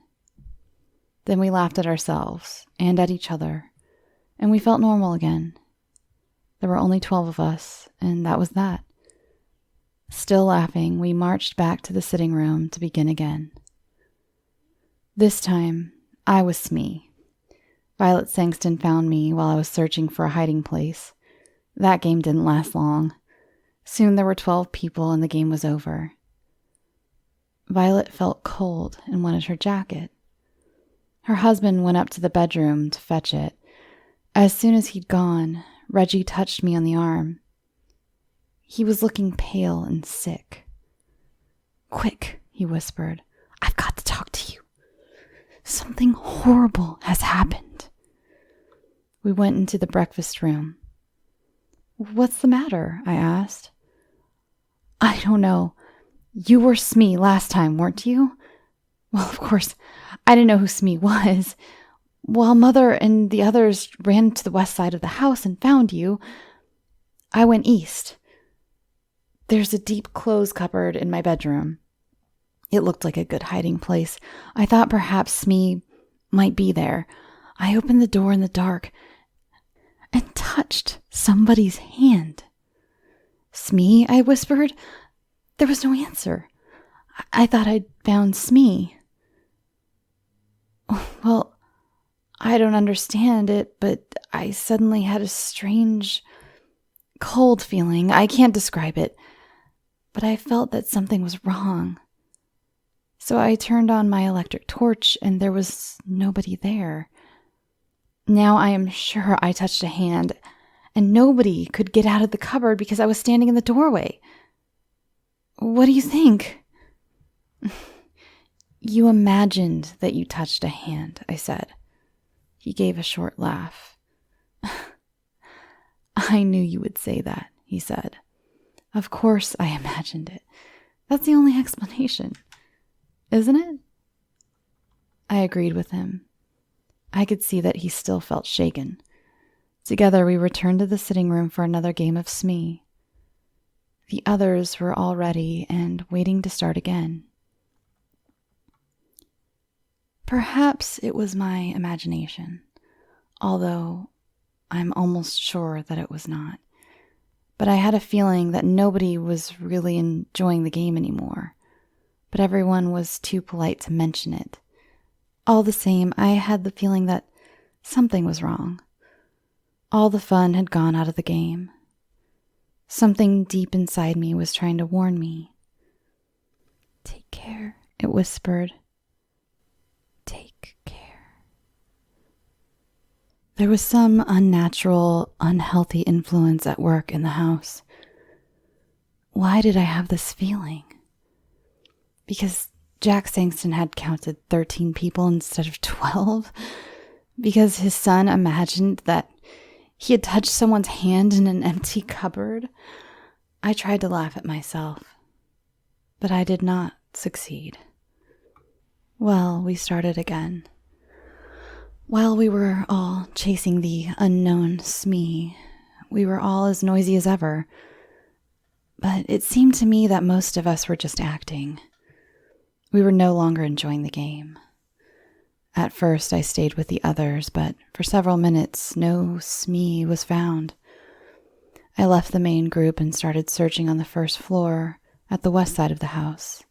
Then we laughed at ourselves and at each other, and we felt normal again. There were only 12 of us, and that was that. Still laughing, we marched back to the sitting room to begin again. This time, I was Smee. Violet Sangston found me while I was searching for a hiding place. That game didn't last long. Soon there were 12 people and the game was over. Violet felt cold and wanted her jacket. Her husband went up to the bedroom to fetch it. As soon as he'd gone, Reggie touched me on the arm. He was looking pale and sick. "Quick," he whispered. "I've got to talk to you. Something horrible has happened." We went into the breakfast room. "What's the matter?" I asked. "I don't know. You were Smee last time, weren't you?" Well, of course, I didn't know who Smee was. While Mother and the others ran to the west side of the house and found you, I went east. There's a deep clothes cupboard in my bedroom. It looked like a good hiding place. I thought perhaps Smee might be there. I opened the door in the dark and touched somebody's hand. "Smee?" I whispered. There was no answer. I thought I'd found Smee. "Well, I don't understand it, but I suddenly had a strange, cold feeling. I can't describe it, but I felt that something was wrong. So I turned on my electric torch, and there was nobody there. Now I am sure I touched a hand, and nobody could get out of the cupboard because I was standing in the doorway. What do you think?" "You imagined that you touched a hand," I said. He gave a short laugh. "I knew you would say that," he said. "Of course I imagined it. That's the only explanation, isn't it?" I agreed with him. I could see that he still felt shaken. Together we returned to the sitting room for another game of Smee. The others were all ready and waiting to start again. Perhaps it was my imagination, although I'm almost sure that it was not. But I had a feeling that nobody was really enjoying the game anymore, but everyone was too polite to mention it. All the same, I had the feeling that something was wrong. All the fun had gone out of the game. Something deep inside me was trying to warn me. "Take care," it whispered. "Take care." There was some unnatural, unhealthy influence at work in the house. Why did I have this feeling? Because Jack Sangston had counted 13 people instead of 12? Because his son imagined that he had touched someone's hand in an empty cupboard? I tried to laugh at myself, but I did not succeed. Well, we started again. While we were all chasing the unknown Smee, we were all as noisy as ever. But it seemed to me that most of us were just acting. We were no longer enjoying the game. At first, I stayed with the others, but for several minutes, no Smee was found. I left the main group and started searching on the first floor at the west side of the house.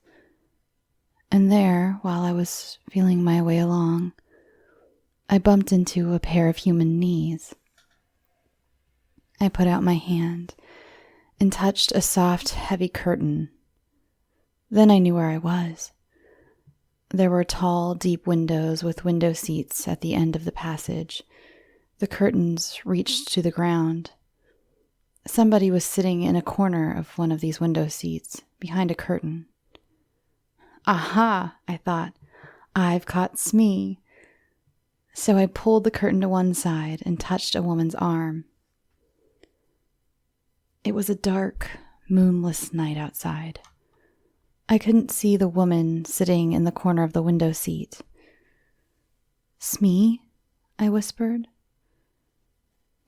And there, while I was feeling my way along, I bumped into a pair of human knees. I put out my hand and touched a soft, heavy curtain. Then I knew where I was. There were tall, deep windows with window seats at the end of the passage. The curtains reached to the ground. Somebody was sitting in a corner of one of these window seats, behind a curtain. Aha, I thought. I've caught Smee. So I pulled the curtain to one side and touched a woman's arm. It was a dark, moonless night outside. I couldn't see the woman sitting in the corner of the window seat. Smee? I whispered.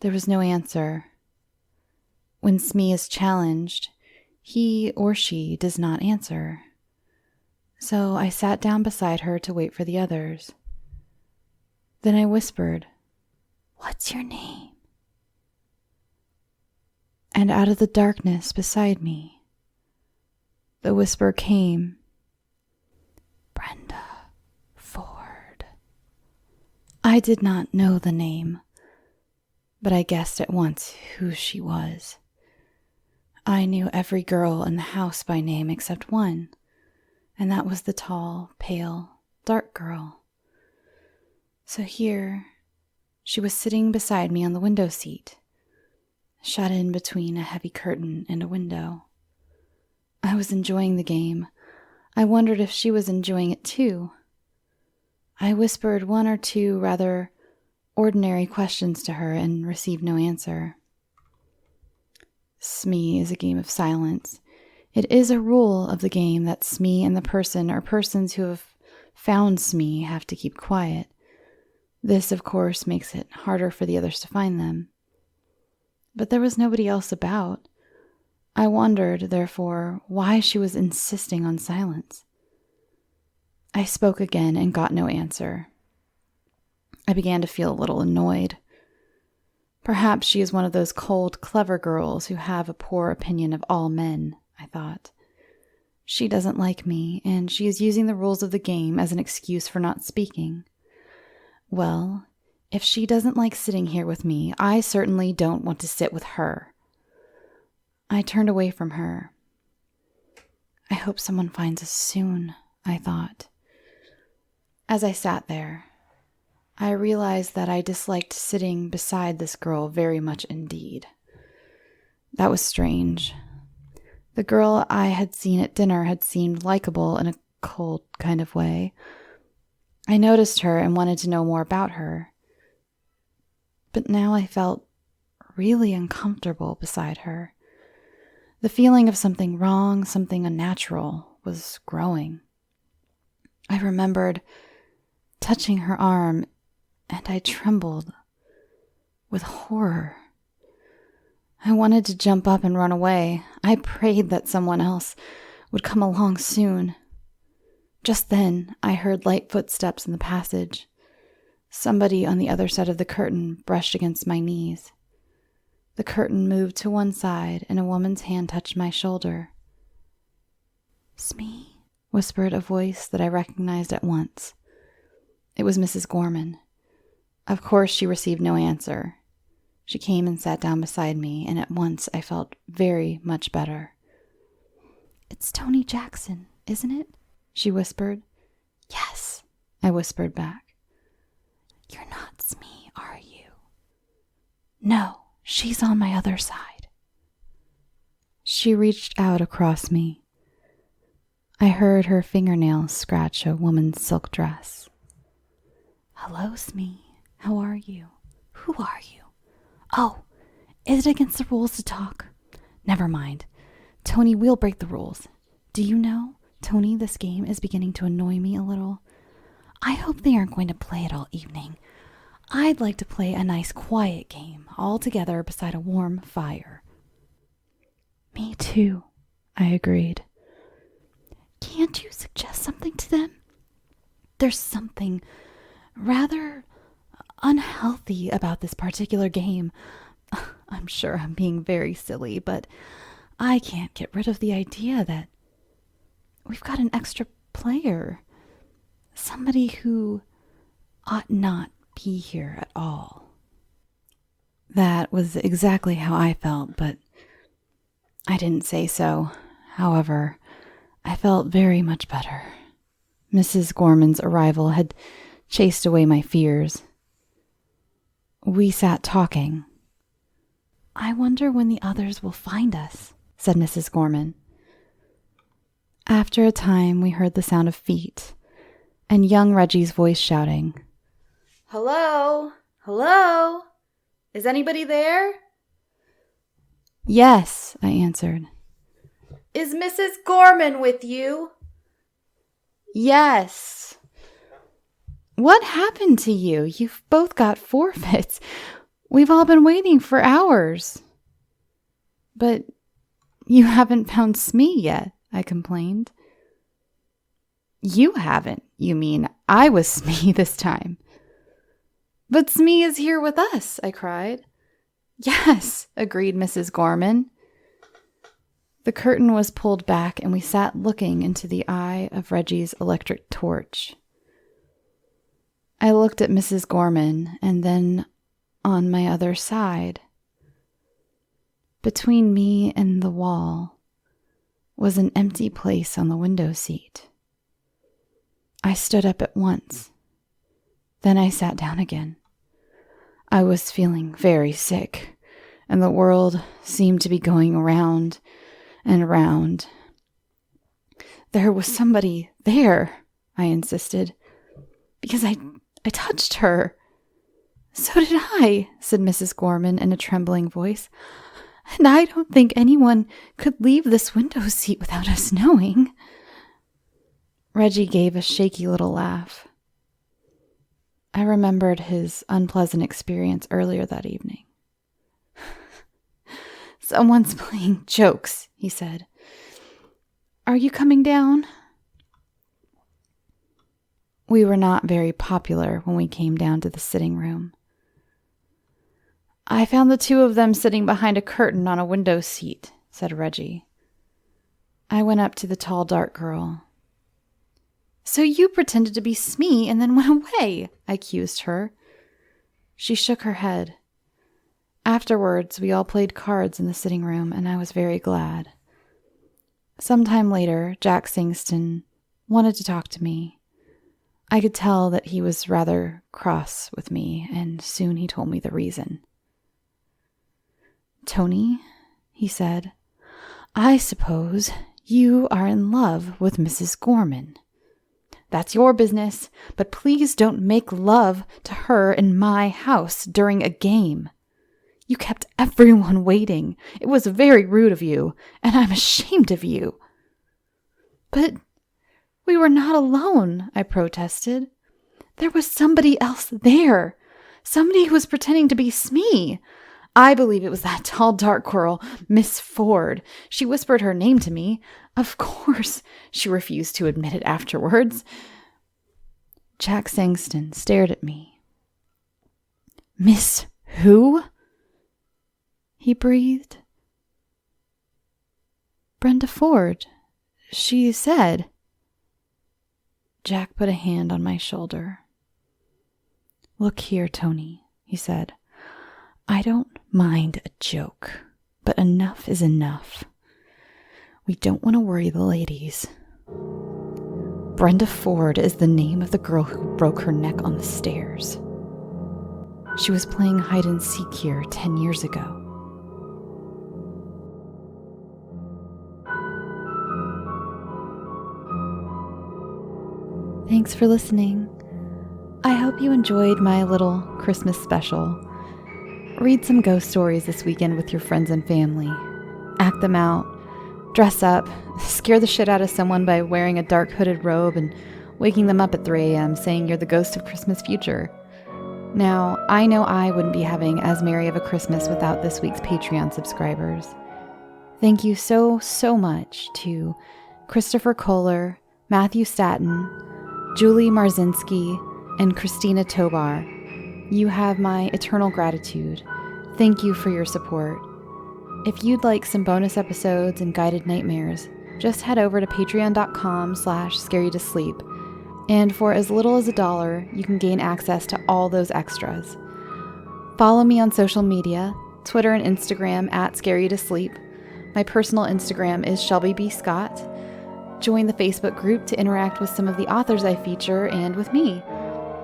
There was no answer. When Smee is challenged, he or she does not answer. So I sat down beside her to wait for the others. Then I whispered, "What's your name?" And out of the darkness beside me, the whisper came, "Brenda Ford." I did not know the name, but I guessed at once who she was. I knew every girl in the house by name except one, and that was the tall, pale, dark girl. So here, she was sitting beside me on the window seat, shut in between a heavy curtain and a window. I was enjoying the game. I wondered if she was enjoying it too. I whispered one or two rather ordinary questions to her and received no answer. Smee is a game of silence. It is a rule of the game that Smee and the person or persons who have found Smee have to keep quiet. This, of course, makes it harder for the others to find them. But there was nobody else about. I wondered, therefore, why she was insisting on silence. I spoke again and got no answer. I began to feel a little annoyed. Perhaps she is one of those cold, clever girls who have a poor opinion of all men, I thought. She doesn't like me, and she is using the rules of the game as an excuse for not speaking. Well, if she doesn't like sitting here with me, I certainly don't want to sit with her. I turned away from her. I hope someone finds us soon, I thought. As I sat there, I realized that I disliked sitting beside this girl very much indeed. That was strange. The girl I had seen at dinner had seemed likable in a cold kind of way. I noticed her and wanted to know more about her. But now I felt really uncomfortable beside her. The feeling of something wrong, something unnatural, was growing. I remembered touching her arm, and I trembled with horror. I wanted to jump up and run away. I prayed that someone else would come along soon. Just then, I heard light footsteps in the passage. Somebody on the other side of the curtain brushed against my knees. The curtain moved to one side, and a woman's hand touched my shoulder. "Smee," whispered a voice that I recognized at once. It was Mrs. Gorman. Of course, she received no answer. She came and sat down beside me, and at once I felt very much better. "It's Tony Jackson, isn't it?" she whispered. "Yes," I whispered back. "You're not Smee, are you?" "No, she's on my other side." She reached out across me. I heard her fingernails scratch a woman's silk dress. "Hello, Smee. How are you? Who are you? Oh, is it against the rules to talk? Never mind. Tony, we'll break the rules. Do you know, Tony, this game is beginning to annoy me a little. I hope they aren't going to play it all evening. I'd like to play a nice quiet game all together beside a warm fire." "Me too," I agreed. "Can't you suggest something to them? There's something rather unhealthy about this particular game. I'm sure I'm being very silly, but I can't get rid of the idea that we've got an extra player. Somebody who ought not be here at all." That was exactly how I felt, but I didn't say so. However, I felt very much better. Mrs. Gorman's arrival had chased away my fears. We sat talking. "I wonder when the others will find us," said Mrs. Gorman. After a time, we heard the sound of feet and young Reggie's voice shouting, "Hello? Hello? Is anybody there?" "Yes," I answered. "Is Mrs. Gorman with you?" "Yes." "What happened to you? You've both got forfeits. We've all been waiting for hours." "But you haven't found Smee yet," I complained. "You haven't, you mean. I was Smee this time." "But Smee is here with us," I cried. "Yes," agreed Mrs. Gorman. The curtain was pulled back and we sat looking into the eye of Reggie's electric torch. I looked at Mrs. Gorman and then on my other side. Between me and the wall was an empty place on the window seat. I stood up at once. Then I sat down again. I was feeling very sick, and the world seemed to be going round and round. "There was somebody there," I insisted, "because I touched her." "So did I," said Mrs. Gorman in a trembling voice. "And I don't think anyone could leave this window seat without us knowing." Reggie gave a shaky little laugh. I remembered his unpleasant experience earlier that evening. "Someone's playing jokes," he said. "Are you coming down?" We were not very popular when we came down to the sitting room. "I found the two of them sitting behind a curtain on a window seat," said Reggie. I went up to the tall, dark girl. "So you pretended to be Smee and then went away," I accused her. She shook her head. Afterwards, we all played cards in the sitting room, and I was very glad. Sometime later, Jack Singston wanted to talk to me. I could tell that he was rather cross with me, and soon he told me the reason. "Tony," he said, "I suppose you are in love with Mrs. Gorman. That's your business, but please don't make love to her in my house during a game. You kept everyone waiting. It was very rude of you, and I'm ashamed of you." "But we were not alone," I protested. "There was somebody else there. Somebody who was pretending to be Smee. I believe it was that tall, dark girl, Miss Ford. She whispered her name to me. Of course, she refused to admit it afterwards." Jack Singston stared at me. "Miss who?" he breathed. "Brenda Ford. She said." Jack put a hand on my shoulder. "Look here, Tony," he said. "I don't mind a joke, but enough is enough. We don't want to worry the ladies. Brenda Ford is the name of the girl who broke her neck on the stairs. She was playing hide and seek here 10 years ago. Thanks for listening. I hope you enjoyed my little Christmas special. Read some ghost stories this weekend with your friends and family. Act them out. Dress up. Scare the shit out of someone by wearing a dark hooded robe and waking them up at 3 a.m. saying you're the ghost of Christmas future. Now, I know I wouldn't be having as merry of a Christmas without this week's Patreon subscribers. Thank you so much to Christopher Kohler, Matthew Staton, Julie Marzinski, and Christina Tobar. You have my eternal gratitude. Thank you for your support. If you'd like some bonus episodes and guided nightmares, just head over to patreon.com/scarytosleep. And for as little as $1, you can gain access to all those extras. Follow me on social media, Twitter and Instagram at Scary to Sleep. My personal Instagram is Shelby B. Scott. Join the Facebook group to interact with some of the authors I feature and with me.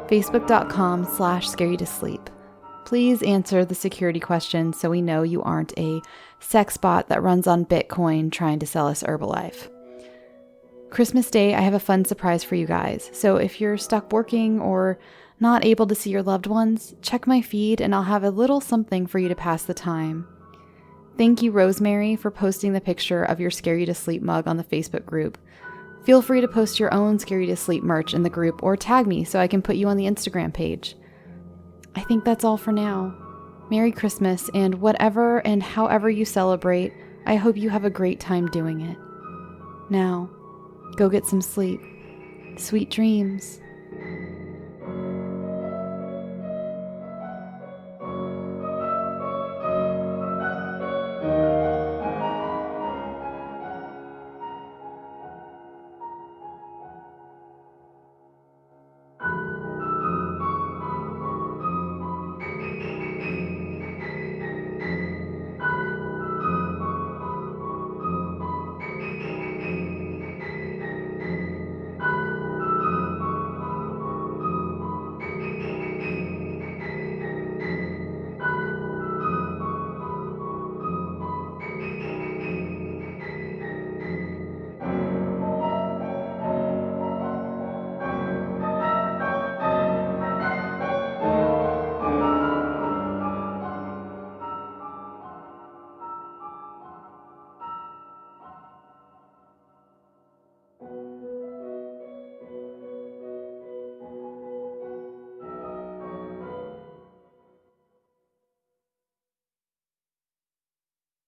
Facebook.com/scarytosleep. Please answer the security question so we know you aren't a sex bot that runs on Bitcoin trying to sell us Herbalife. Christmas Day, I have a fun surprise for you guys. So if you're stuck working or not able to see your loved ones, check my feed and I'll have a little something for you to pass the time. Thank you, Rosemary, for posting the picture of your Scary to Sleep mug on the Facebook group. Feel free to post your own Scary to Sleep merch in the group or tag me so I can put you on the Instagram page. I think that's all for now. Merry Christmas, and whatever and however you celebrate, I hope you have a great time doing it. Now, go get some sleep. Sweet dreams.